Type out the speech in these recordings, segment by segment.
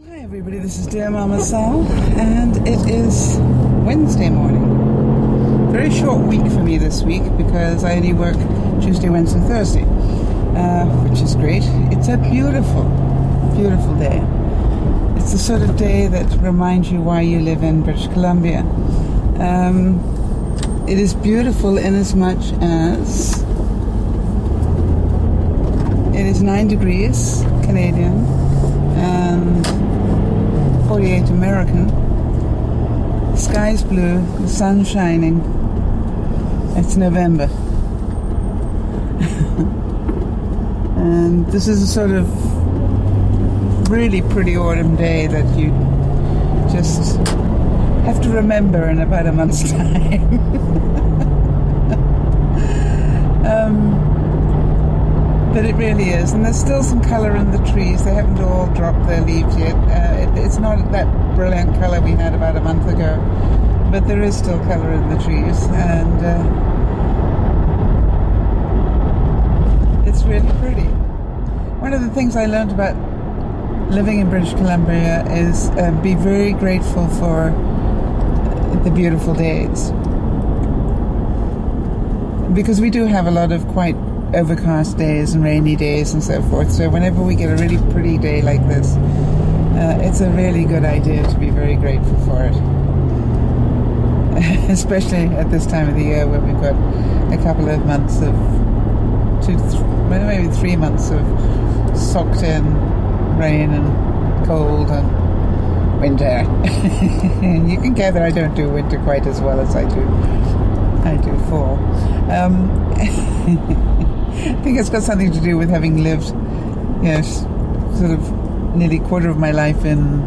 Hi everybody, this is DearMamaSal, and it is Wednesday morning. Very short week for me this week because I only work Tuesday, Wednesday, Thursday, which is great. It's a beautiful, beautiful day. It's the sort of day that reminds you why you live in British Columbia. It is beautiful in as much as it is 9 degrees Canadian and 48 American. The sky's blue, the sun's shining. It's November. And this is a sort of really pretty autumn day that you just have to remember in about a month's time. But it really is, and there's still some colour in the trees. They haven't all dropped their leaves yet. It's not that brilliant colour we had about a month ago, but there is still colour in the trees, and it's really pretty. One of the things I learned about living in British Columbia is be very grateful for the beautiful days, because we do have a lot of quite overcast days and rainy days and so forth. So whenever we get a really pretty day like this, it's a really good idea to be very grateful for it. Especially at this time of the year where we've got a couple of months of maybe 3 months of soaked in rain and cold and winter. You can gather I don't do winter quite as well as I do fall. I think it's got something to do with having lived, sort of nearly a quarter of my life in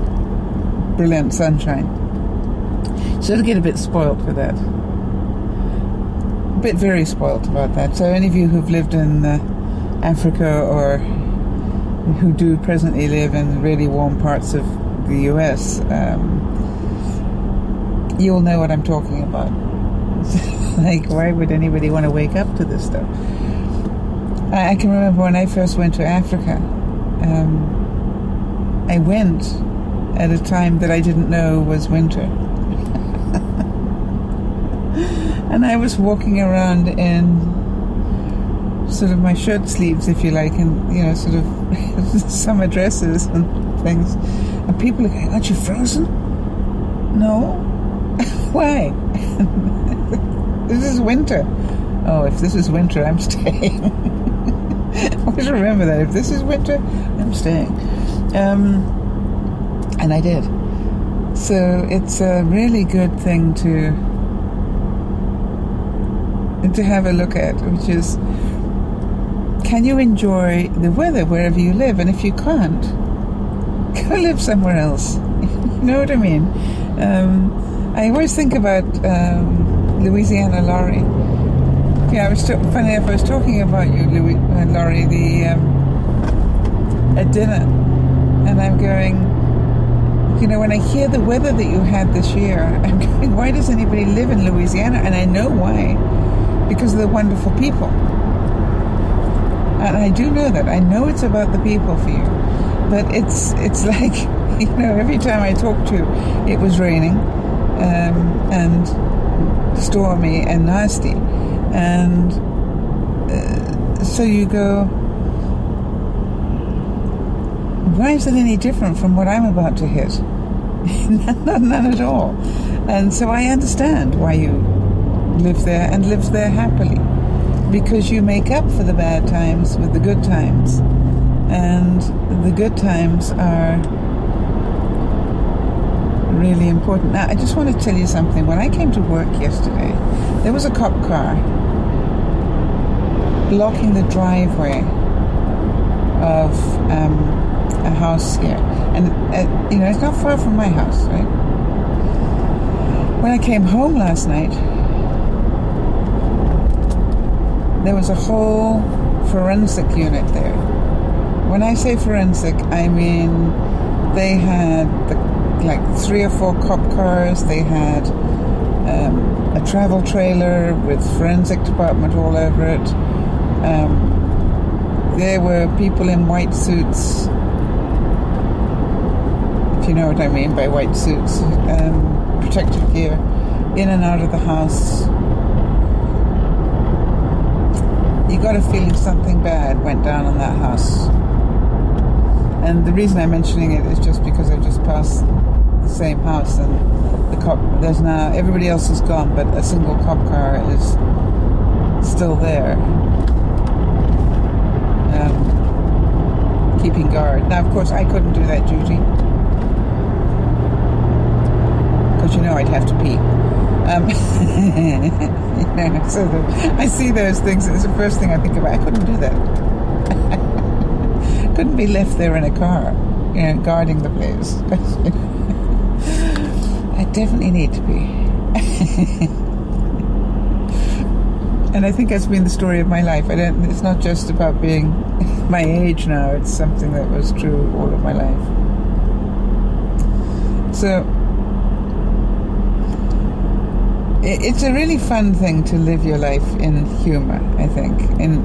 brilliant sunshine. Sort of get a bit spoilt for that. A bit very spoilt about that. So any of you who've lived in Africa or who do presently live in really warm parts of the US, you'll know what I'm talking about. Like, why would anybody want to wake up to this stuff? I can remember when I first went to Africa, I went at a time that I didn't know was winter. And I was walking around in sort of my shirt sleeves, if you like, and, sort of summer dresses and things. And people are going, aren't you frozen? No. Why? This is winter. Oh, if this is winter, I'm staying. Always remember that. If this is winter, I'm staying. And I did. So it's a really good thing to have a look at, which is, can you enjoy the weather wherever you live? And if you can't, go live somewhere else. You know what I mean? I always think about Louisiana Laurie. Yeah, funny enough, I was talking about you, Laurie, at dinner, and I'm going, when I hear the weather that you had this year, I'm going, why does anybody live in Louisiana? And I know why, because of the wonderful people. And I do know that. I know it's about the people for you, but it's like, every time I talk to you, it was raining, and stormy and nasty. And so you go, why is it any different from what I'm about to hit? None at all. And so I understand why you live there and live there happily, because you make up for the bad times with the good times. And the good times are really important. Now, I just want to tell you something. When I came to work yesterday, there was a cop car blocking the driveway of a house here. And, it's not far from my house, right? When I came home last night, there was a whole forensic unit there. When I say forensic, I mean they had 3 or 4 cop cars. They had a travel trailer with forensic department all over it. There were people in white suits if you know what I mean by white suits, protective gear, in and out of the house. You got a feeling something bad went down in that house. And the reason I'm mentioning it is just because I've just passed the same house, and there's now, everybody else is gone, but a single cop car is still there, keeping guard. Now, of course, I couldn't do that duty, because I'd have to pee. So I see those things. It's the first thing I think about. I couldn't do that. Couldn't be left there in a car, guarding the place. I definitely need to be. And I think that's been the story of my life. It's not just about being my age now. It's something that was true all of my life. So it's a really fun thing to live your life in humor, I think. And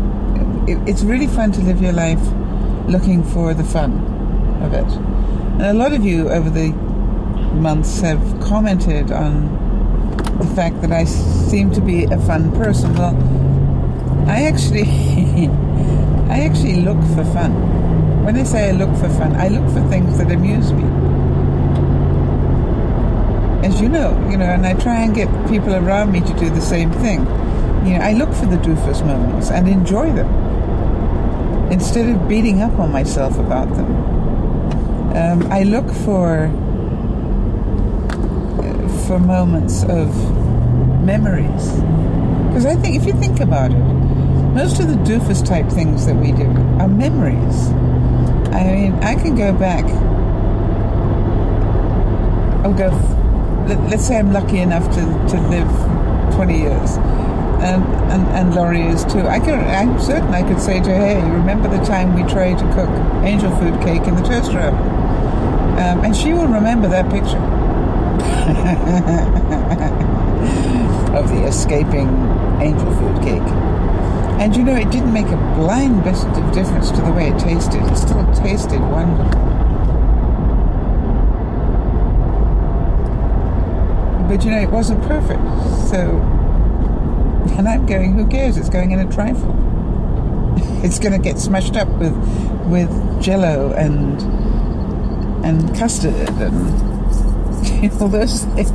it's really fun to live your life looking for the fun of it. And a lot of you over the months have commented on the fact that I seem to be a fun person. Well, I actually look for fun. When I say I look for fun, I look for things that amuse me. As you know, and I try and get people around me to do the same thing. I look for the doofus moments and enjoy them, instead of beating up on myself about them. I look for moments of memories, because I think, if you think about it, most of the doofus type things that we do are memories. I mean, I can go back. Let's say I'm lucky enough to live 20 years. And Laurie is too. I'm certain I could say to her, hey, remember the time we tried to cook angel food cake in the toaster oven? And she will remember that picture of the escaping angel food cake. And it didn't make a blind bit of difference to the way it tasted. It still tasted wonderful. But it wasn't perfect. So, and I'm going, who cares? It's going in a trifle. It's going to get smashed up with Jello and custard and all those things.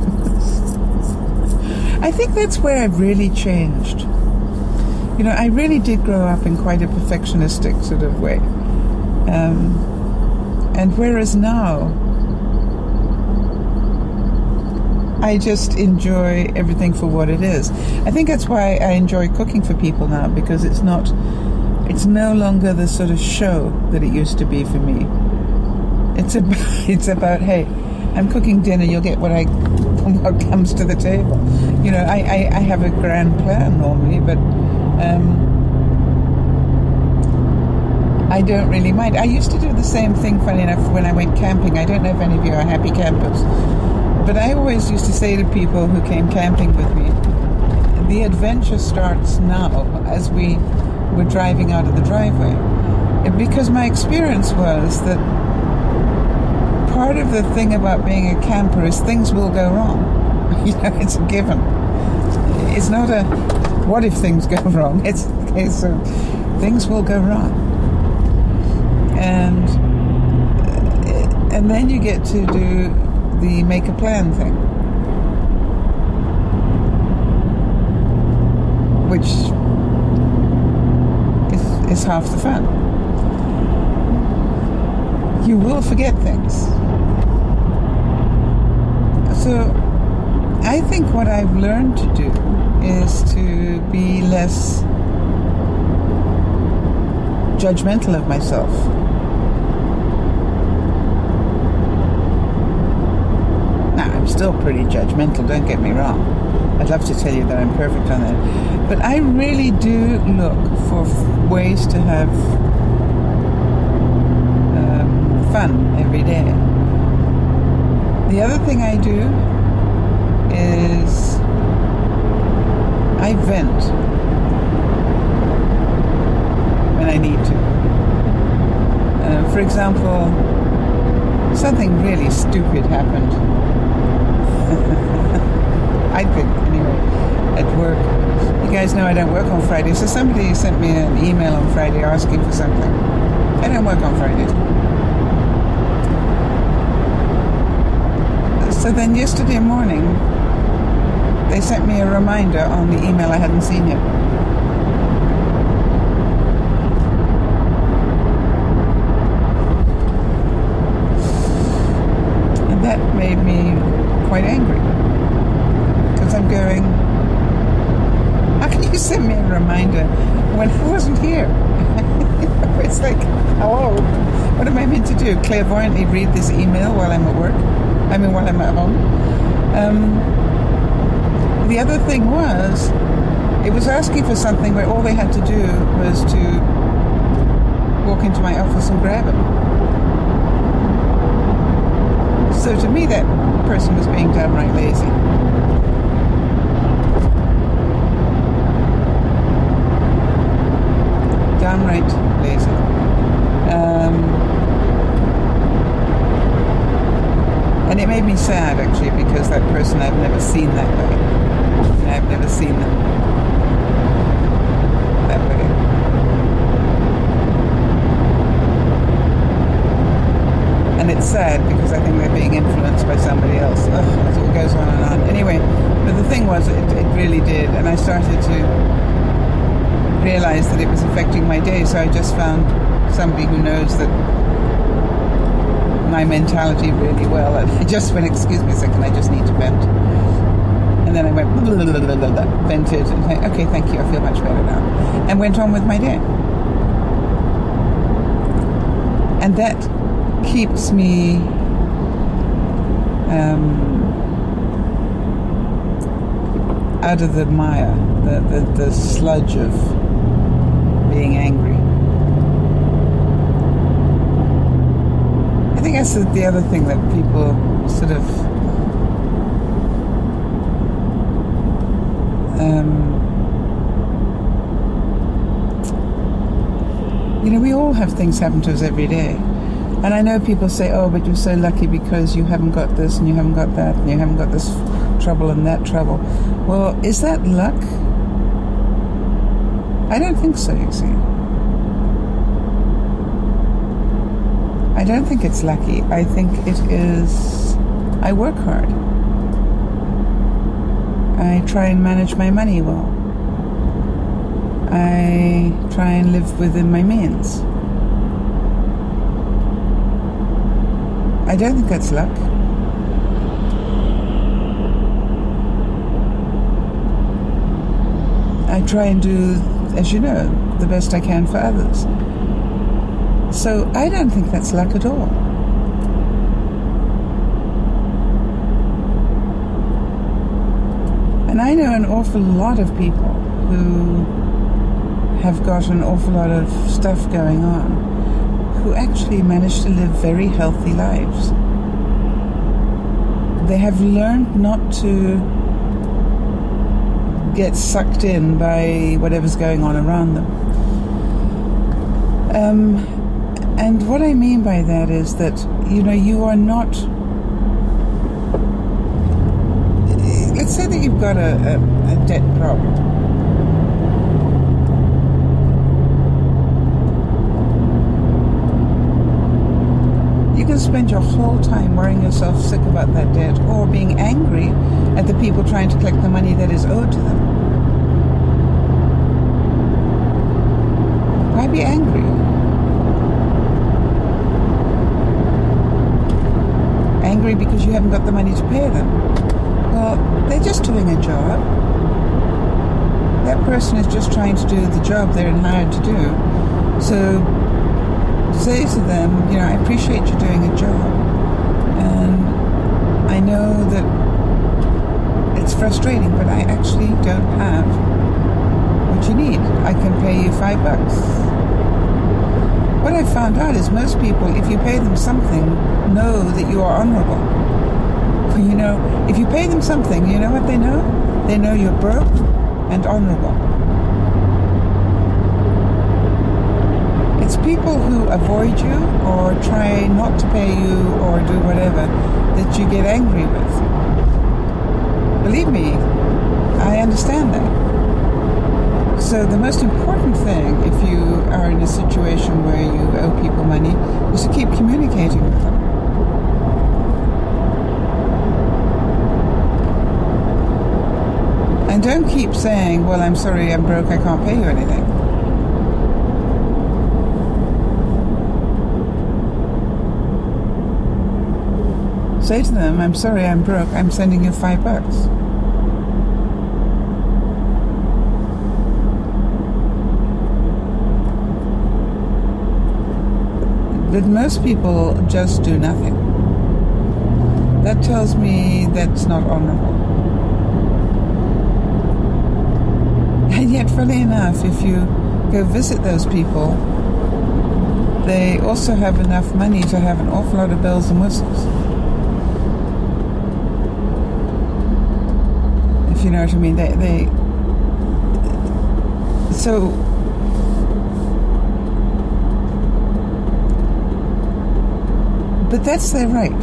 I think that's where I've really changed. I really did grow up in quite a perfectionistic sort of way. And whereas now, I just enjoy everything for what it is. I think that's why I enjoy cooking for people now, because it's no longer the sort of show that it used to be for me. It's about, hey, I'm cooking dinner, you'll get what comes to the table. I have a grand plan normally, but I don't really mind. I used to do the same thing, funny enough, when I went camping. I don't know if any of you are happy campers, but I always used to say to people who came camping with me, the adventure starts now, as we were driving out of the driveway. Because my experience was that part of the thing about being a camper is things will go wrong. It's a given. It's not a what if things go wrong. It's a case of things will go wrong. And then you get to do the make a plan thing, which is half the fun. You will forget things. So I think what I've learned to do is to be less judgmental of myself. Now, I'm still pretty judgmental, don't get me wrong. I'd love to tell you that I'm perfect on that. But I really do look for ways to have fun every day. The other thing I do is I vent when I need to. For example, something really stupid happened. I think, anyway, at work. You guys know I don't work on Friday, so somebody sent me an email on Friday asking for something. I don't work on Fridays. So then yesterday morning, they sent me a reminder on the email I hadn't seen yet. And that made me quite angry. Because I'm going, how can you send me a reminder when I wasn't here? It's like, hello, what am I meant to do? Clairvoyantly read this email while I'm at work? I mean, while I'm at home? The other thing was, it was asking for something where all they had to do was to walk into my office and grab it. So to me, that person was being downright lazy. Downright lazy. And it made me sad, actually, because that person I've never seen that way. I've never seen them that way. And it's sad because I think they're being influenced by somebody else. Ugh, it all goes on and on. Anyway, but the thing was, it really did. And I started to realize that it was affecting my day. So I just found somebody who knows that my mentality really well. And I just went, excuse me a second, I just need to vent. And then I went, vented, and said, okay, thank you, I feel much better now. And went on with my day. And that keeps me out of the mire, the sludge of being angry. I think that's the other thing that people sort of we all have things happen to us every day. And I know people say, oh, but you're so lucky because you haven't got this and you haven't got that and you haven't got this trouble and that trouble. Well, is that luck? I don't think so, you see. I don't think it's lucky. I think it is, I work hard. I try and manage my money well. I try and live within my means. I don't think that's luck. I try and do, as you know, the best I can for others. So I don't think that's luck at all. And I know an awful lot of people who have got an awful lot of stuff going on, who actually manage to live very healthy lives. They have learned not to get sucked in by whatever's going on around them. And what I mean by that is that, you are not... Let's say that you've got a debt problem. You can spend your whole time worrying yourself sick about that debt or being angry at the people trying to collect the money that is owed to them. Why be angry? Angry because you haven't got the money to pay them. Well, they're just doing a job. That person is just trying to do the job they're hired to do. So say to them, I appreciate you doing a job, and I know that it's frustrating, but I actually don't have what you need. I can pay you $5. What I found out is most people, if you pay them something, know that you are honorable. If you pay them something, you know what they know? They know you're broke and honorable. It's people who avoid you or try not to pay you or do whatever that you get angry with. Believe me, I understand that. So the most important thing, if you are in a situation where you owe people money, is to keep communicating with them. And don't keep saying, well, I'm sorry, I'm broke, I can't pay you anything. Say to them, I'm sorry, I'm broke, I'm sending you $5. But most people just do nothing. That tells me that's not honorable. And yet, funny enough, if you go visit those people, they also have enough money to have an awful lot of bells and whistles. If you know what I mean, but that's their right.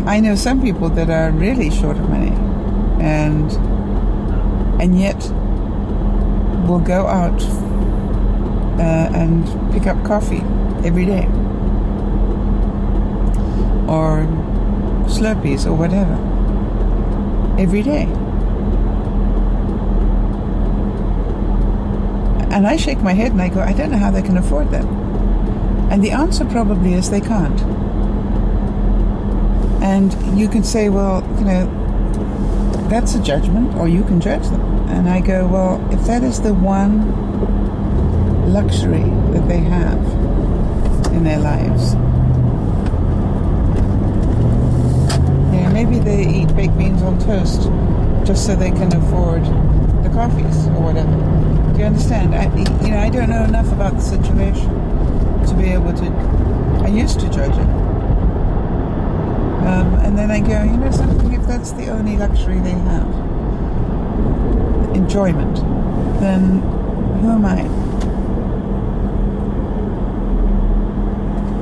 I know some people that are really short of money, and yet will go out and pick up coffee every day, or Slurpees or whatever, every day. And I shake my head and I go, I don't know how they can afford that. And the answer probably is they can't. And you can say, well, that's a judgment, or you can judge them. And I go, well, if that is the one luxury that they have in their lives, maybe they eat baked beans on toast just so they can afford the coffees or whatever. Do you understand? I don't know enough about the situation to be able to. I used to judge it, and then I go, something. If that's the only luxury they have, enjoyment, then who am I?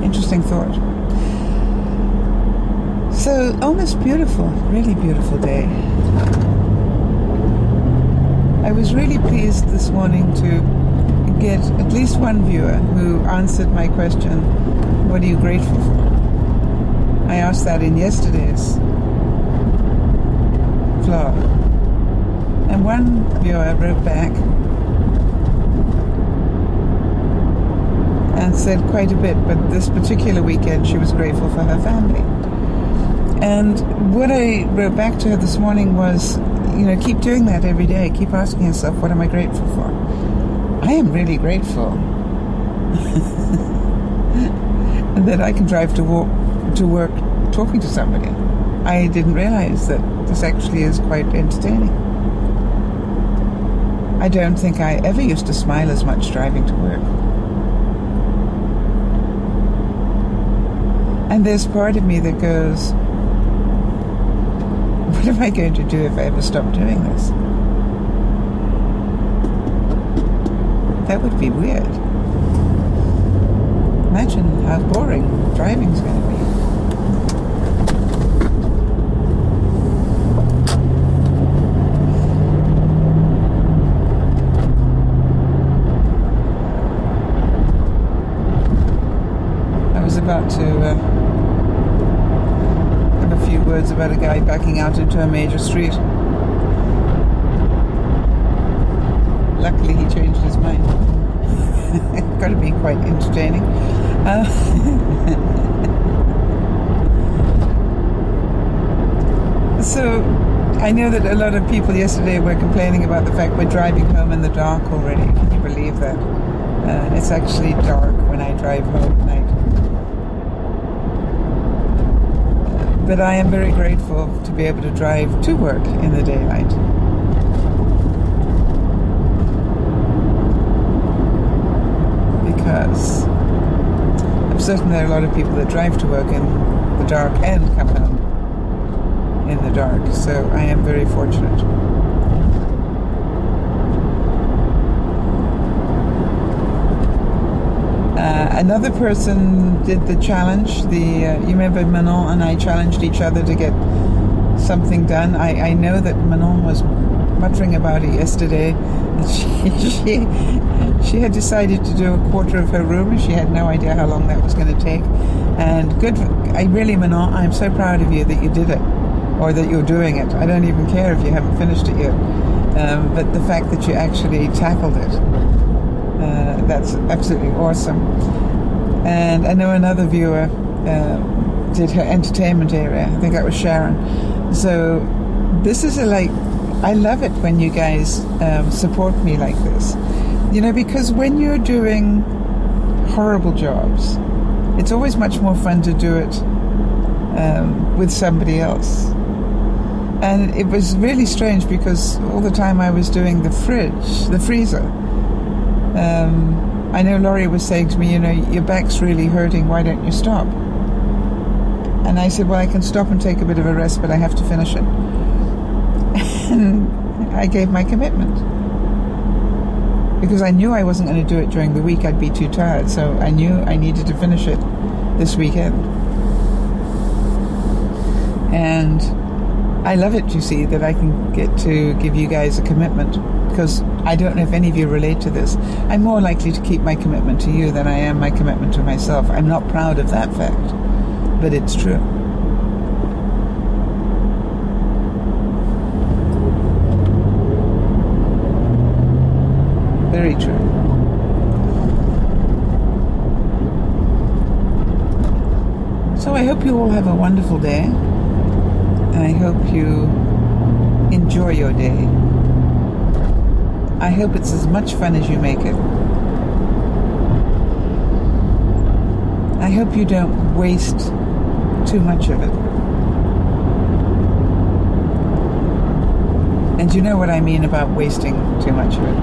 Interesting thought. So, on this beautiful, really beautiful day, I was really pleased this morning to get at least one viewer who answered my question, what are you grateful for? I asked that in yesterday's vlog. And one viewer wrote back and said quite a bit, but this particular weekend she was grateful for her family. And what I wrote back to her this morning was, keep doing that every day. Keep asking yourself, what am I grateful for? I am really grateful that I can drive to work talking to somebody. I didn't realize that this actually is quite entertaining. I don't think I ever used to smile as much driving to work. And there's part of me that goes, what am I going to do if I ever stop doing this? That would be weird. Imagine how boring driving's going to be. I was about to words about a guy backing out into a major street. Luckily he changed his mind. Got to be quite entertaining. So I know that a lot of people yesterday were complaining about the fact we're driving home in the dark already. Can you believe that? It's actually dark when I drive home at night. But I am very grateful to be able to drive to work in the daylight. Because I'm certain there are a lot of people that drive to work in the dark and come home in the dark. So I am very fortunate. Another person did the challenge. You remember Manon and I challenged each other to get something done. I know that Manon was muttering about it yesterday. She had decided to do a quarter of her room, and she had no idea how long that was going to take. And Manon, I'm so proud of you that you did it, or that you're doing it. I don't even care if you haven't finished it yet. But the fact that you actually tackled it, that's absolutely awesome. And I know another viewer did her entertainment area. I think that was Sharon. So this is I love it when you guys support me like this. Because when you're doing horrible jobs, it's always much more fun to do it with somebody else. And it was really strange because all the time I was doing the freezer, I know Laurie was saying to me, your back's really hurting, why don't you stop? And I said, well, I can stop and take a bit of a rest, but I have to finish it. And I gave my commitment. Because I knew I wasn't going to do it during the week, I'd be too tired. So I knew I needed to finish it this weekend. And I love it, you see, that I can get to give you guys a commitment. Because I don't know if any of you relate to this. I'm more likely to keep my commitment to you than I am my commitment to myself. I'm not proud of that fact, but it's true. Very true. So I hope you all have a wonderful day. And I hope you enjoy your day. I hope it's as much fun as you make it. I hope you don't waste too much of it. And you know what I mean about wasting too much of it.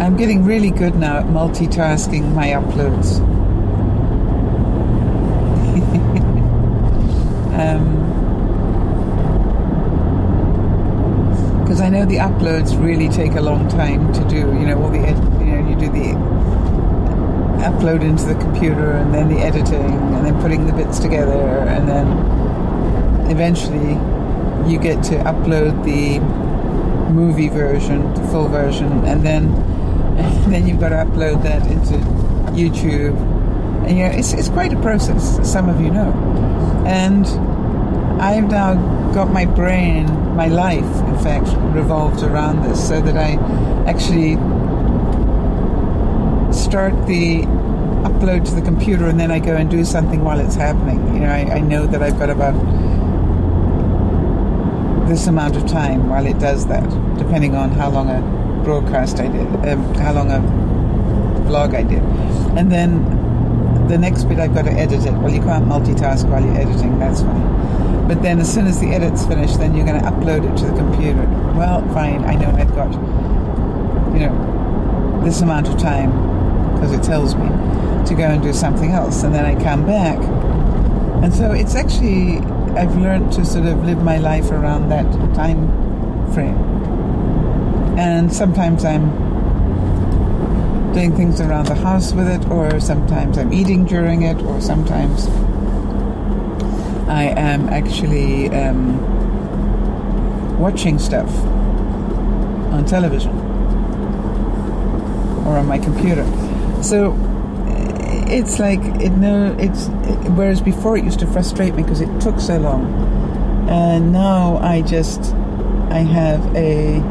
I'm getting really good now at multitasking my uploads. Because I know the uploads really take a long time to do. You do the upload into the computer, and then the editing, and then putting the bits together, and then eventually you get to upload the movie version, the full version, and then you've got to upload that into YouTube. And it's quite a process, as some of you know. And I've now got my brain, my life, in fact, revolved around this, so that I actually start the upload to the computer, and then I go and do something while it's happening. I know that I've got about this amount of time while it does that, depending on how long a broadcast I did, how long a vlog I did. And then the next bit I've got to edit it. Well, you can't multitask while you're editing, that's fine. But then as soon as the edit's finished, then you're going to upload it to the computer. Well, fine, I know I've got, this amount of time, because it tells me, to go and do something else. And then I come back. And so it's actually, I've learned to sort of live my life around that time frame. And sometimes I'm doing things around the house with it, or sometimes I'm eating during it, or sometimes I am actually watching stuff on television or on my computer. So it's like whereas before it used to frustrate me because it took so long, and now I have a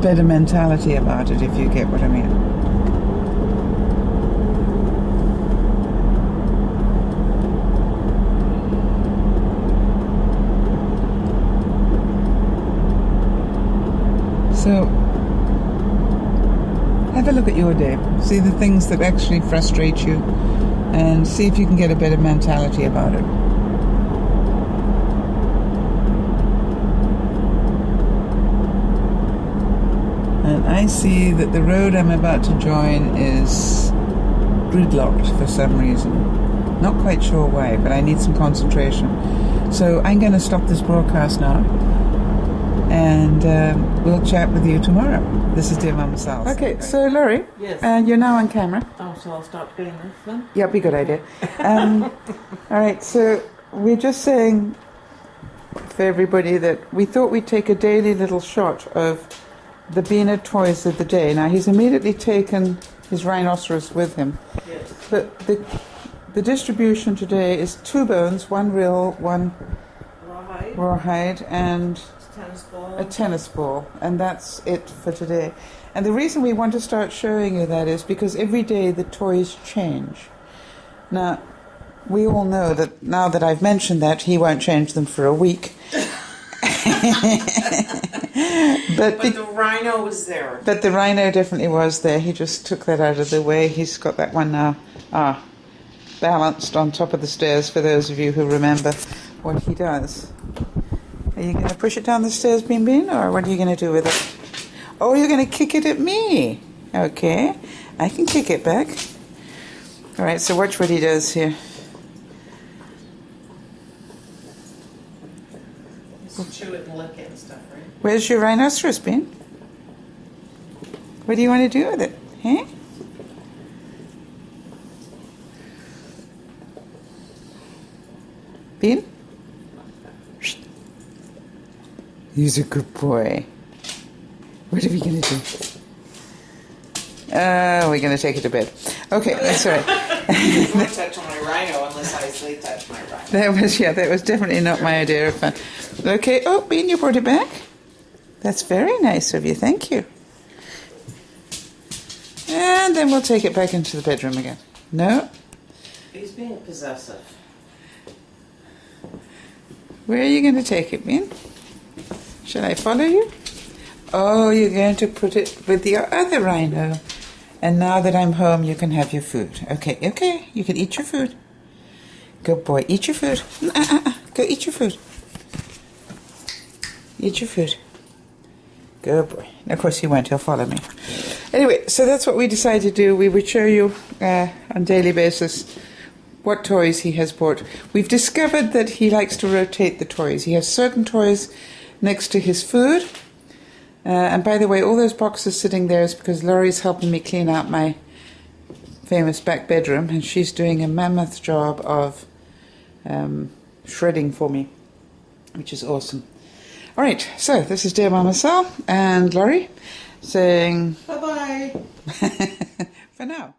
better mentality about it, if you get what I mean. So have a look at your day. See the things that actually frustrate you, and see if you can get a better mentality about it. And I see that the road I'm about to join is gridlocked for some reason. Not quite sure why, but I need some concentration. So I'm going to stop this broadcast now. and we'll chat with you tomorrow. This is Dear Mama Sal. Okay, so Laurie, yes, you're now on camera. Oh, so I'll start doing this then? Yep, be a good idea. All right, so we're just saying for everybody that we thought we'd take a daily little shot of the Beano toys of the day. Now, he's immediately taken his rhinoceros with him. Yes. But the distribution today is 2 bones, 1 real, 1 rawhide, and a tennis ball. And that's it for today. And the reason we want to start showing you that is because every day the toys change. Now, we all know that now that I've mentioned that, he won't change them for a week. But the rhino was there. But the rhino definitely was there. He just took that out of the way. He's got that one now balanced on top of the stairs, for those of you who remember what he does. Are you going to push it down the stairs, Bean Bean, or what are you going to do with it? Oh, you're going to kick it at me. Okay, I can kick it back. All right, so watch what he does here. Chew it and lick it and stuff, right? Where's your rhinoceros, Bean? What do you want to do with it? Huh? Bean? He's a good boy. What are we going to do? We're going to take it to bed. Okay, that's all right. You won't touch on my rhino unless I say touch my rhino. That was definitely not my idea of fun. Okay, oh, Bean, you brought it back? That's very nice of you, thank you. And then we'll take it back into the bedroom again. No? He's being possessive. Where are you going to take it, Bean? Shall I follow you? Oh, you're going to put it with your other rhino. And now that I'm home, you can have your food. Okay, you can eat your food. Good boy, eat your food. Go eat your food. Eat your food. Good boy. And of course he won't, he'll follow me. Anyway, so that's what we decided to do. We would show you on a daily basis what toys he has bought. We've discovered that he likes to rotate the toys. He has certain toys next to his food. And by the way, all those boxes sitting there is because Laurie's helping me clean out my famous back bedroom, and she's doing a mammoth job of shredding for me, which is awesome. All right, so this is Dear Mama Sal and Laurie saying bye-bye for now.